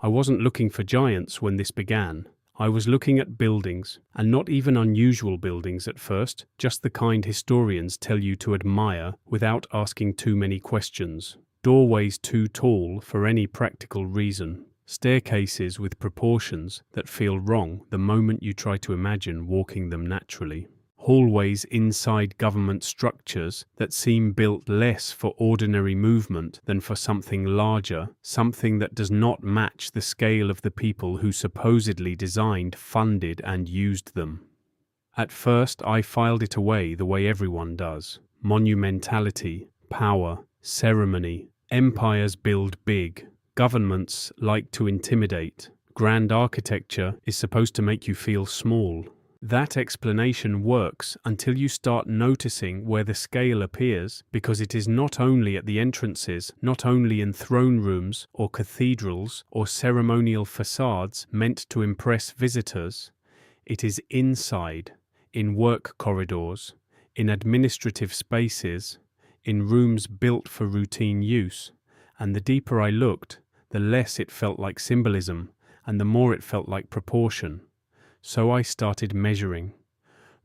I wasn't looking for giants when this began. I was looking at buildings, and not even unusual buildings at first, just the kind historians tell you to admire without asking too many questions. Doorways too tall for any practical reason. Staircases with proportions that feel wrong the moment you try to imagine walking them naturally. Hallways inside government structures that seem built less for ordinary movement than for something larger, something that does not match the scale of the people who supposedly designed, funded, and used them. At first, I filed it away the way everyone does. Monumentality, power, ceremony. Empires build big. Governments like to intimidate. Grand architecture is supposed to make you feel small. That explanation works until you start noticing where the scale appears, because it is not only at the entrances, not only in throne rooms or cathedrals or ceremonial facades meant to impress visitors. It is inside, in work corridors, in administrative spaces, in rooms built for routine use, and the deeper I looked, the less it felt like symbolism, and the more it felt like proportion. So I started measuring.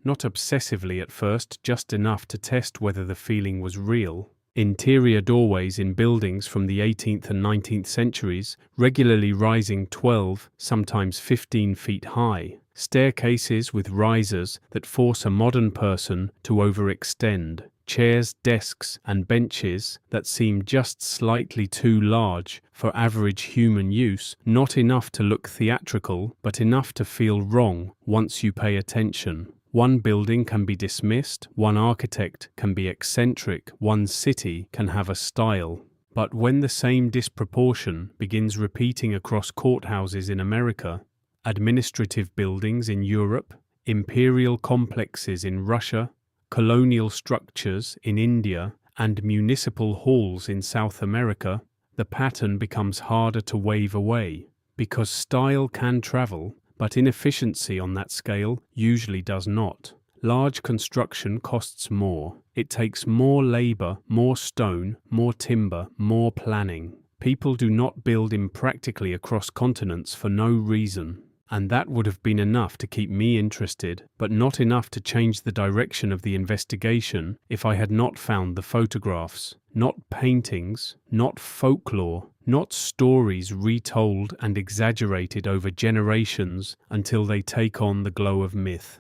Not obsessively at first, just enough to test whether the feeling was real. Interior doorways in buildings from the 18th and 19th centuries, regularly rising 12, sometimes 15 feet high. Staircases with risers that force a modern person to overextend. Chairs, desks, and benches that seem just slightly too large for average human use, not enough to look theatrical, but enough to feel wrong once you pay attention. One building can be dismissed, one architect can be eccentric, one city can have a style. But when the same disproportion begins repeating across courthouses in America, administrative buildings in Europe, imperial complexes in Russia, colonial structures in India, and municipal halls in South America, the pattern becomes harder to wave away, because style can travel, but inefficiency on that scale usually does not. Large construction costs more. It takes more labor, more stone, more timber, more planning. People do not build impractically across continents for no reason. And that would have been enough to keep me interested, but not enough to change the direction of the investigation if I had not found the photographs. Not paintings, not folklore, not stories retold and exaggerated over generations until they take on the glow of myth.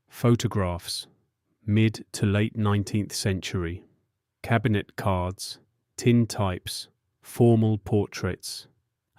Photographs. Mid to late 19th century. Cabinet cards, tintypes, formal portraits.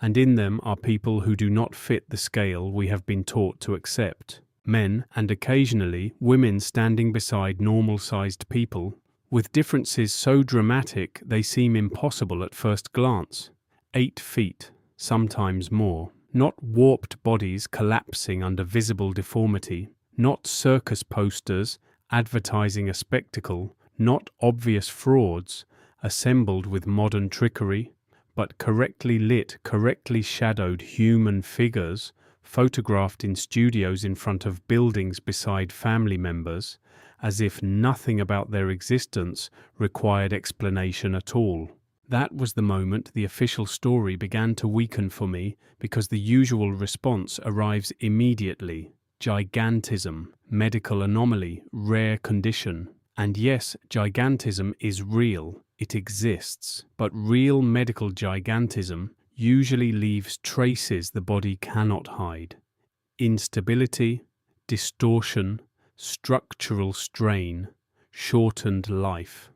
And in them are people who do not fit the scale we have been taught to accept. Men, and occasionally women standing beside normal-sized people, with differences so dramatic they seem impossible at first glance. 8 feet, sometimes more. Not warped bodies collapsing under visible deformity. Not circus posters advertising a spectacle. Not obvious frauds assembled with modern trickery, but correctly lit, correctly shadowed human figures photographed in studios in front of buildings beside family members, as if nothing about their existence required explanation at all. That was the moment the official story began to weaken for me, because the usual response arrives immediately. Gigantism, medical anomaly, rare condition. And yes, gigantism is real. It exists, but real medical gigantism usually leaves traces the body cannot hide. Instability, distortion, structural strain, shortened life.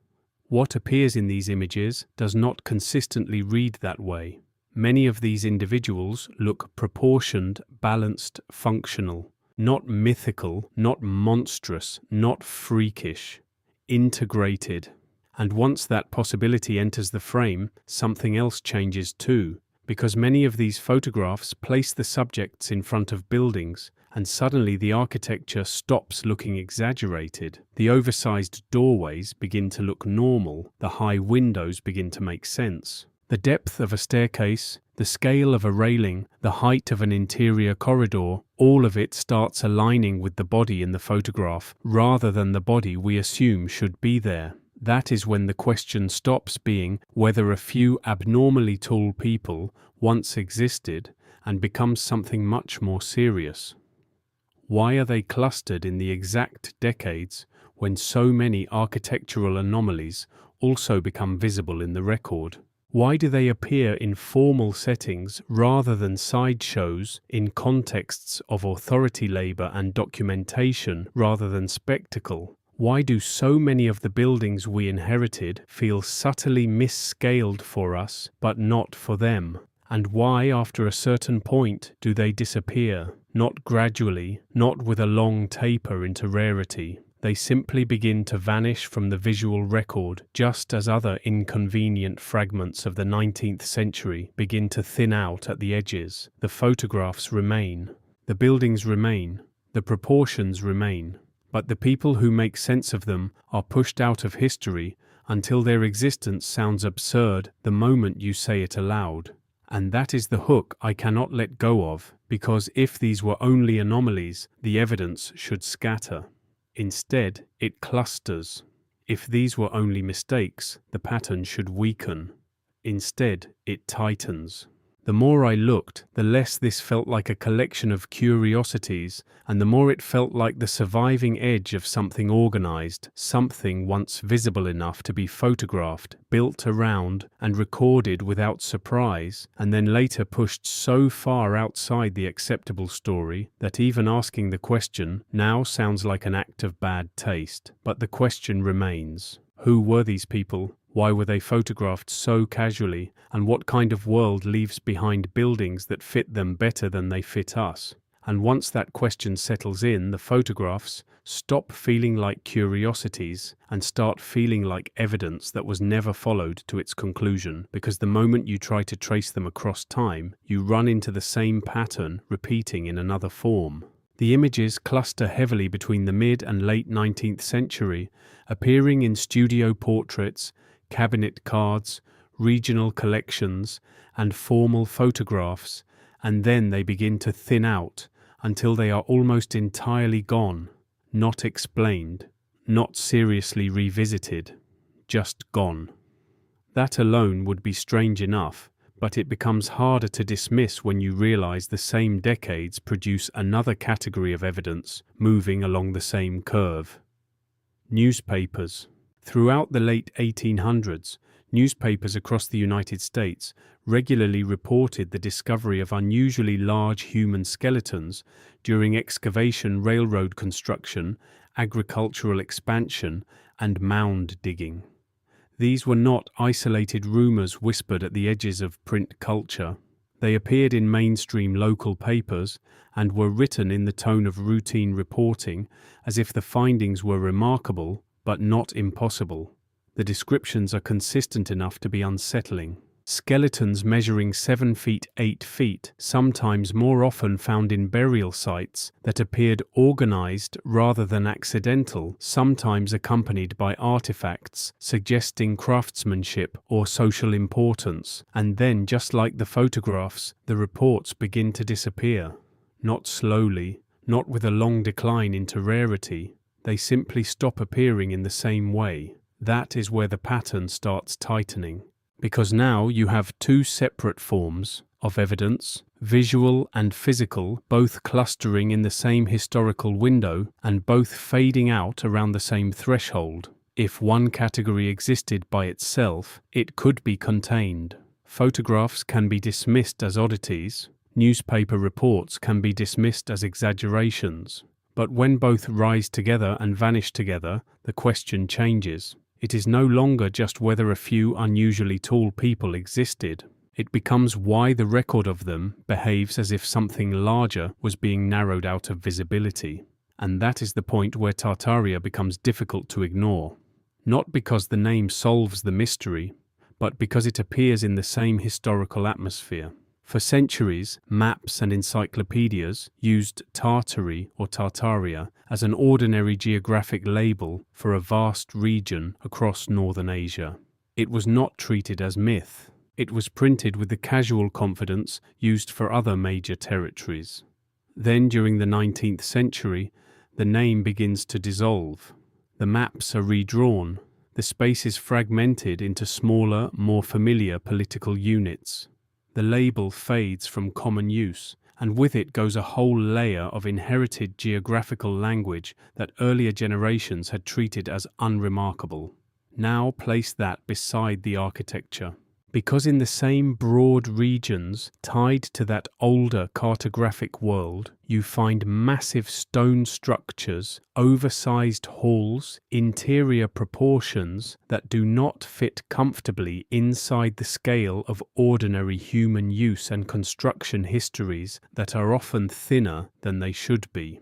What appears in these images does not consistently read that way. Many of these individuals look proportioned, balanced, functional, not mythical, not monstrous, not freakish, integrated. And once that possibility enters the frame, something else changes too, because many of these photographs place the subjects in front of buildings, and suddenly the architecture stops looking exaggerated. The oversized doorways begin to look normal, the high windows begin to make sense. The depth of a staircase, the scale of a railing, the height of an interior corridor, all of it starts aligning with the body in the photograph, rather than the body we assume should be there. That is when the question stops being whether a few abnormally tall people once existed and becomes something much more serious. Why are they clustered in the exact decades when so many architectural anomalies also become visible in the record? Why do they appear in formal settings rather than sideshows in contexts of authority labor and documentation rather than spectacle? Why do so many of the buildings we inherited feel subtly misscaled for us but not for them? And why, after a certain point, do they disappear? Not gradually, not with a long taper into rarity. They simply begin to vanish from the visual record, just as other inconvenient fragments of the 19th century begin to thin out at the edges. The photographs remain. The buildings remain. The proportions remain. But the people who make sense of them are pushed out of history until their existence sounds absurd the moment you say it aloud. And that is the hook I cannot let go of, because if these were only anomalies, the evidence should scatter. Instead, it clusters. If these were only mistakes, the pattern should weaken. Instead, it tightens. The more I looked, the less this felt like a collection of curiosities, and the more it felt like the surviving edge of something organized, something once visible enough to be photographed, built around, and recorded without surprise, and then later pushed so far outside the acceptable story that even asking the question now sounds like an act of bad taste. But the question remains: who were these people? Why were they photographed so casually, and what kind of world leaves behind buildings that fit them better than they fit us? And once that question settles in, the photographs stop feeling like curiosities and start feeling like evidence that was never followed to its conclusion, because the moment you try to trace them across time, you run into the same pattern repeating in another form. The images cluster heavily between the mid and late 19th century, appearing in studio portraits, cabinet cards, regional collections, and formal photographs, and then they begin to thin out until they are almost entirely gone, not explained, not seriously revisited, just gone. That alone would be strange enough, but it becomes harder to dismiss when you realize the same decades produce another category of evidence moving along the same curve. Newspapers. Throughout the late 1800s, newspapers across the United States regularly reported the discovery of unusually large human skeletons during excavation, railroad construction, agricultural expansion, and mound digging. These were not isolated rumors whispered at the edges of print culture. They appeared in mainstream local papers and were written in the tone of routine reporting, as if the findings were remarkable but not impossible. The descriptions are consistent enough to be unsettling. Skeletons measuring 7 feet, 8 feet, sometimes more often found in burial sites that appeared organized rather than accidental, sometimes accompanied by artifacts suggesting craftsmanship or social importance. And then, just like the photographs, the reports begin to disappear. Not slowly, not with a long decline into rarity. They simply stop appearing in the same way. That is where the pattern starts tightening. Because now you have two separate forms of evidence, visual and physical, both clustering in the same historical window and both fading out around the same threshold. If one category existed by itself, it could be contained. Photographs can be dismissed as oddities. Newspaper reports can be dismissed as exaggerations. But when both rise together and vanish together, the question changes. It is no longer just whether a few unusually tall people existed. It becomes why the record of them behaves as if something larger was being narrowed out of visibility. And that is the point where Tartaria becomes difficult to ignore. Not because the name solves the mystery, but because it appears in the same historical atmosphere. For centuries, maps and encyclopedias used Tartary or Tartaria as an ordinary geographic label for a vast region across northern Asia. It was not treated as myth. It was printed with the casual confidence used for other major territories. Then, during the 19th century, the name begins to dissolve. The maps are redrawn. the space is fragmented into smaller, more familiar political units. The label fades from common use, and with it goes a whole layer of inherited geographical language that earlier generations had treated as unremarkable. Now place that beside the architecture. Because in the same broad regions tied to that older cartographic world, you find massive stone structures, oversized halls, interior proportions that do not fit comfortably inside the scale of ordinary human use and construction histories that are often thinner than they should be.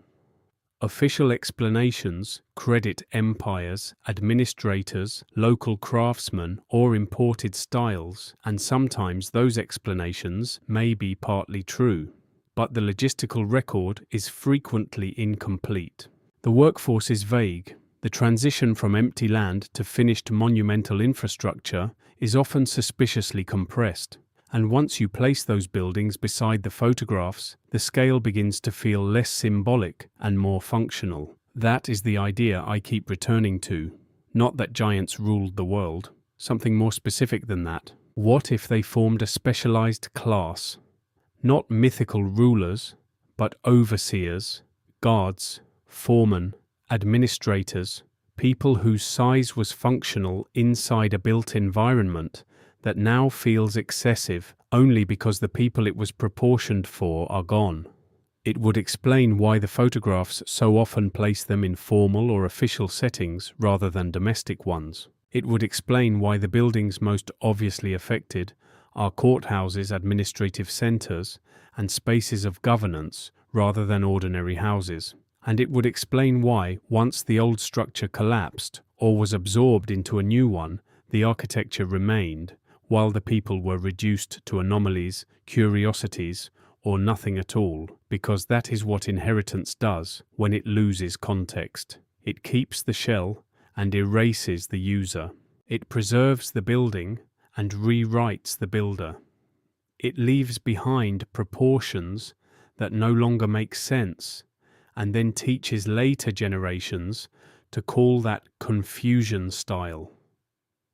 Official explanations credit empires, administrators, local craftsmen, or imported styles, and sometimes those explanations may be partly true, but the logistical record is frequently incomplete. The workforce is vague. The transition from empty land to finished monumental infrastructure is often suspiciously compressed. And once you place those buildings beside the photographs, the scale begins to feel less symbolic and more functional. That is the idea I keep returning to. Not that giants ruled the world, something more specific than that. What if they formed a specialized class? Not mythical rulers, but overseers, guards, foremen, administrators, people whose size was functional inside a built environment that now feels excessive only because the people it was proportioned for are gone. It would explain why the photographs so often place them in formal or official settings rather than domestic ones. It would explain why the buildings most obviously affected are courthouses, administrative centers, and spaces of governance rather than ordinary houses. And it would explain why, once the old structure collapsed or was absorbed into a new one, the architecture remained, while the people were reduced to anomalies, curiosities, or nothing at all, because that is what inheritance does when it loses context. It keeps the shell and erases the user. It preserves the building and rewrites the builder. It leaves behind proportions that no longer make sense, and then teaches later generations to call that confusion style.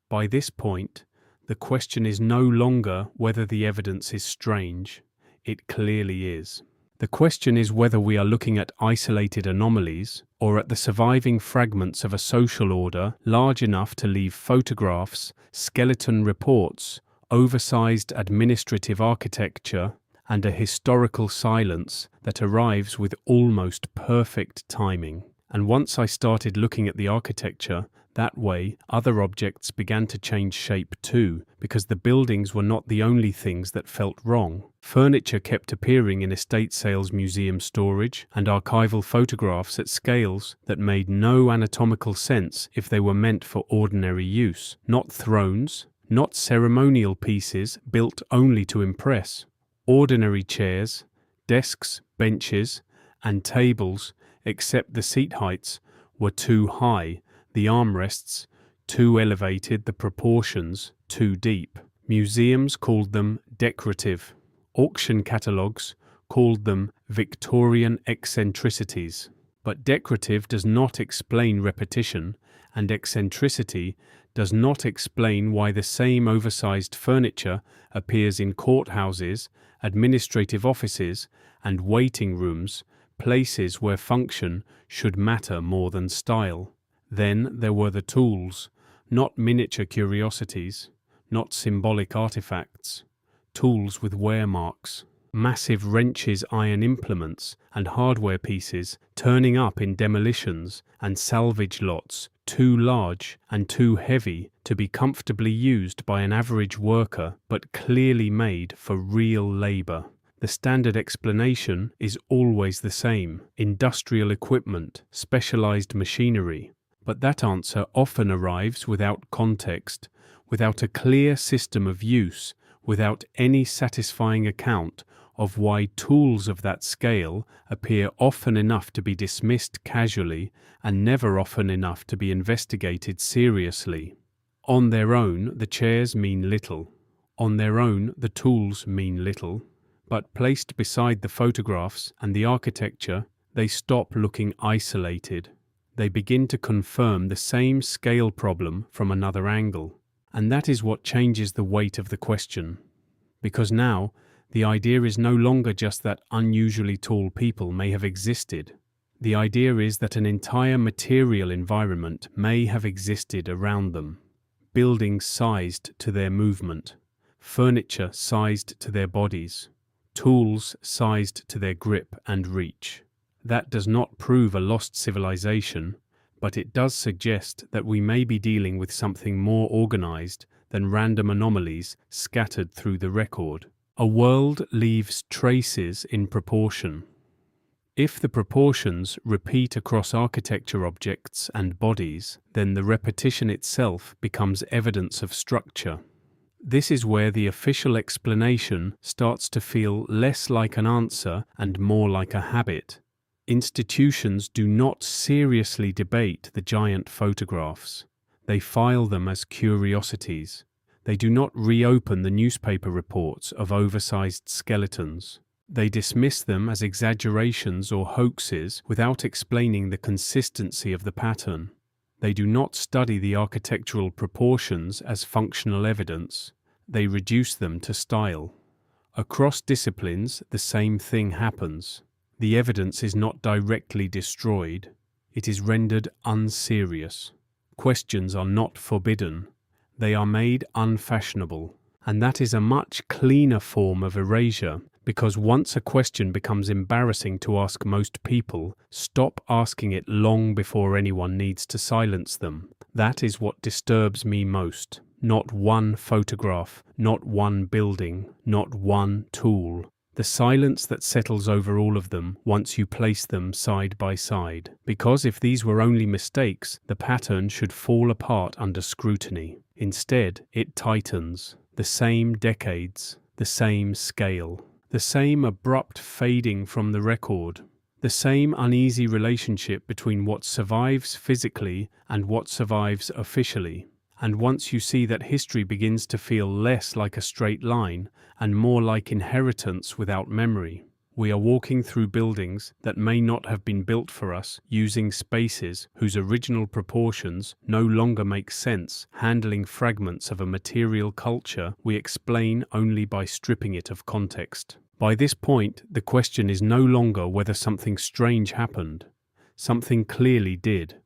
By this point, the question is no longer whether the evidence is strange. It clearly is. The question is whether we are looking at isolated anomalies or at the surviving fragments of a social order large enough to leave photographs, skeleton reports, oversized administrative architecture, and a historical silence that arrives with almost perfect timing. And once I started looking at the architecture that way, other objects began to change shape too, because the buildings were not the only things that felt wrong. Furniture kept appearing in estate sales museum storage and archival photographs at scales that made no anatomical sense if they were meant for ordinary use. Not thrones, not ceremonial pieces built only to impress. Ordinary chairs, desks, benches, and tables, except the seat heights, were too high, the armrests too elevated, the proportions too deep. Museums called them decorative. Auction catalogues called them Victorian eccentricities. But decorative does not explain repetition, and eccentricity does not explain why the same oversized furniture appears in courthouses, administrative offices, and waiting rooms, places where function should matter more than style. Then there were the tools, not miniature curiosities, not symbolic artifacts, tools with wear marks, massive wrenches, iron implements, and hardware pieces turning up in demolitions and salvage lots, too large and too heavy to be comfortably used by an average worker, but clearly made for real labor. The standard explanation is always the same: industrial equipment, specialized machinery. But that answer often arrives without context, without a clear system of use, without any satisfying account of why tools of that scale appear often enough to be dismissed casually and never often enough to be investigated seriously. On their own, the chairs mean little. On their own, the tools mean little. But placed beside the photographs and the architecture, they stop looking isolated. They begin to confirm the same scale problem from another angle. And that is what changes the weight of the question. Because now, the idea is no longer just that unusually tall people may have existed. The idea is that an entire material environment may have existed around them. Buildings sized to their movement, furniture sized to their bodies, tools sized to their grip and reach. That does not prove a lost civilization, but it does suggest that we may be dealing with something more organized than random anomalies scattered through the record. A world leaves traces in proportion. If the proportions repeat across architecture objects and bodies, then the repetition itself becomes evidence of structure. This is where the official explanation starts to feel less like an answer and more like a habit. Institutions do not seriously debate the giant photographs. They file them as curiosities. They do not reopen the newspaper reports of oversized skeletons. They dismiss them as exaggerations or hoaxes without explaining the consistency of the pattern. They do not study the architectural proportions as functional evidence. They reduce them to style. Across disciplines, the same thing happens. The evidence is not directly destroyed. It is rendered unserious. Questions are not forbidden. They are made unfashionable. And that is a much cleaner form of erasure, because once a question becomes embarrassing to ask most people, stop asking it long before anyone needs to silence them. That is what disturbs me most. Not one photograph, not one building, not one tool. The silence that settles over all of them once you place them side by side. Because if these were only mistakes, the pattern should fall apart under scrutiny. Instead, it tightens. The same decades, the same scale, the same abrupt fading from the record, the same uneasy relationship between what survives physically and what survives officially. And once you see that history begins to feel less like a straight line and more like inheritance without memory, we are walking through buildings that may not have been built for us, using spaces whose original proportions no longer make sense, handling fragments of a material culture we explain only by stripping it of context. By this point, the question is no longer whether something strange happened. Something clearly did.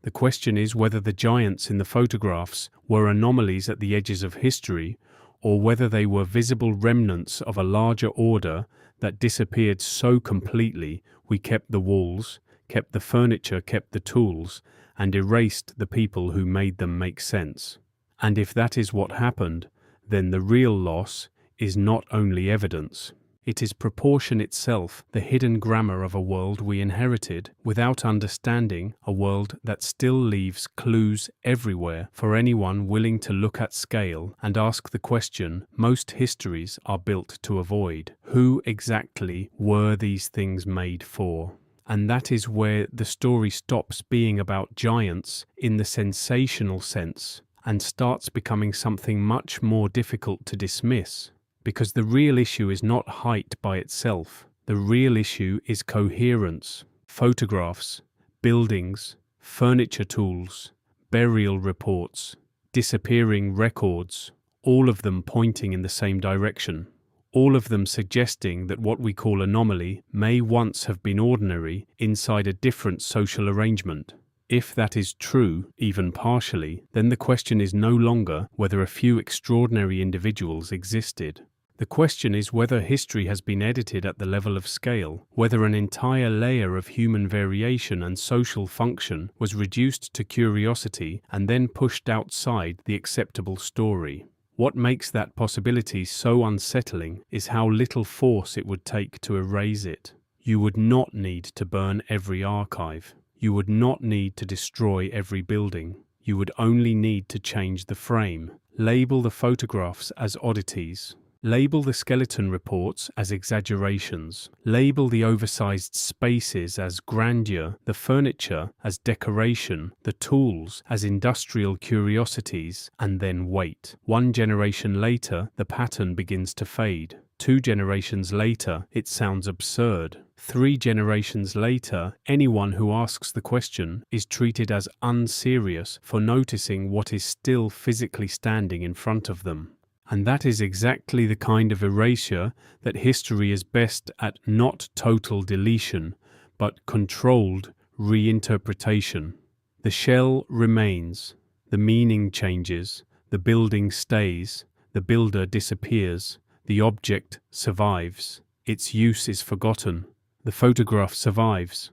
The question is whether the giants in the photographs were anomalies at the edges of history, or whether they were visible remnants of a larger order that disappeared so completely we kept the walls, kept the furniture, kept the tools, and erased the people who made them make sense. And if that is what happened, then the real loss is not only evidence. It is proportion itself, the hidden grammar of a world we inherited, without understanding, a world that still leaves clues everywhere for anyone willing to look at scale and ask the question most histories are built to avoid. Who exactly were these things made for? And that is where the story stops being about giants in the sensational sense and starts becoming something much more difficult to dismiss. Because the real issue is not height by itself. The real issue is coherence. Photographs, buildings, furniture tools, burial reports, disappearing records, all of them pointing in the same direction. All of them suggesting that what we call anomaly may once have been ordinary inside a different social arrangement. If that is true, even partially, then the question is no longer whether a few extraordinary individuals existed. The question is whether history has been edited at the level of scale, whether an entire layer of human variation and social function was reduced to curiosity and then pushed outside the acceptable story. What makes that possibility so unsettling is how little force it would take to erase it. You would not need to burn every archive. You would not need to destroy every building. You would only need to change the frame. Label the photographs as oddities. Label the skeleton reports as exaggerations. Label the oversized spaces as grandeur, the furniture as decoration, the tools as industrial curiosities, and then wait. One generation later, the pattern begins to fade. 2 generations later, it sounds absurd. 3 generations later, anyone who asks the question is treated as unserious for noticing what is still physically standing in front of them. And that is exactly the kind of erasure that history is best at, not total deletion, but controlled reinterpretation. The shell remains, the meaning changes, the building stays, the builder disappears, the object survives, its use is forgotten, the photograph survives,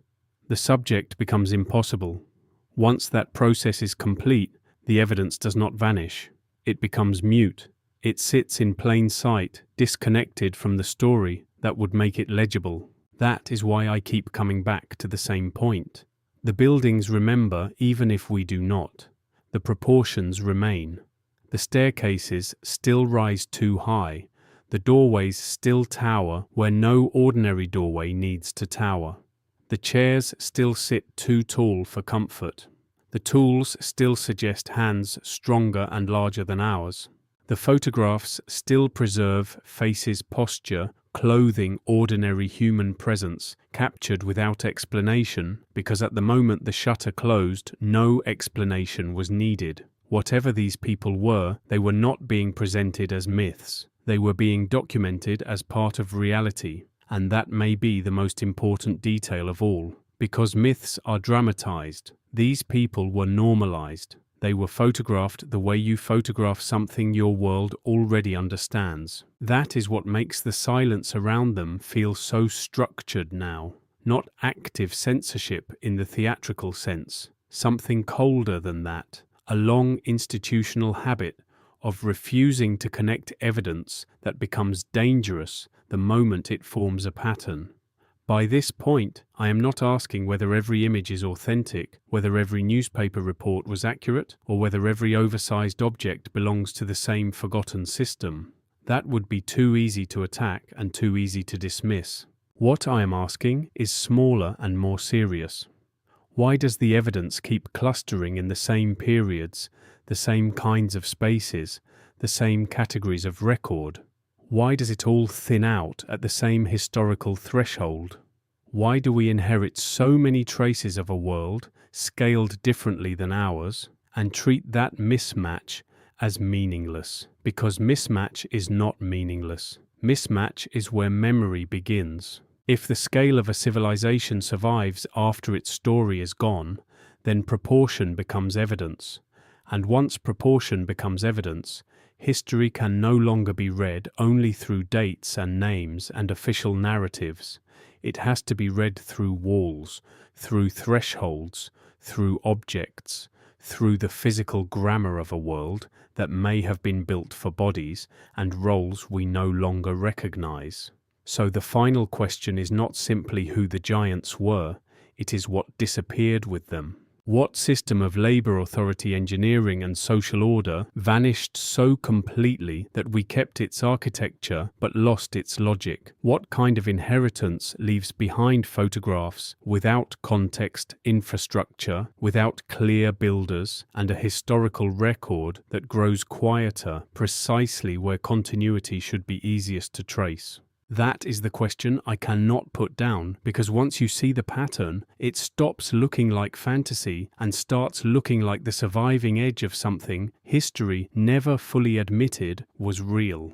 the subject becomes impossible. Once that process is complete, the evidence does not vanish. It becomes mute. It sits in plain sight, disconnected from the story that would make it legible. That is why I keep coming back to the same point. The buildings remember even if we do not. The proportions remain. The staircases still rise too high. The doorways still tower where no ordinary doorway needs to tower. The chairs still sit too tall for comfort. The tools still suggest hands stronger and larger than ours. The photographs still preserve faces' posture, clothing ordinary human presence, captured without explanation, because at the moment the shutter closed, no explanation was needed. Whatever these people were, they were not being presented as myths. They were being documented as part of reality, and that may be the most important detail of all. Because myths are dramatized, these people were normalized. They were photographed the way you photograph something your world already understands. That is what makes the silence around them feel so structured now. Not active censorship in the theatrical sense, something colder than that. A long institutional habit of refusing to connect evidence that becomes dangerous the moment it forms a pattern. By this point, I am not asking whether every image is authentic, whether every newspaper report was accurate, or whether every oversized object belongs to the same forgotten system. That would be too easy to attack and too easy to dismiss. What I am asking is smaller and more serious. Why does the evidence keep clustering in the same periods, the same kinds of spaces, the same categories of record? Why does it all thin out at the same historical threshold? Why do we inherit so many traces of a world, scaled differently than ours, and treat that mismatch as meaningless? Because mismatch is not meaningless. Mismatch is where memory begins. If the scale of a civilization survives after its story is gone, then proportion becomes evidence. And once proportion becomes evidence, history can no longer be read only through dates and names and official narratives. It has to be read through walls, through thresholds, through objects, through the physical grammar of a world that may have been built for bodies and roles we no longer recognize. So the final question is not simply who the giants were, it is what disappeared with them. What system of labor authority, engineering and social order vanished so completely that we kept its architecture but lost its logic? What kind of inheritance leaves behind photographs without context, infrastructure, without clear builders, and a historical record that grows quieter precisely where continuity should be easiest to trace? That is the question I cannot put down, because once you see the pattern, it stops looking like fantasy and starts looking like the surviving edge of something history never fully admitted was real.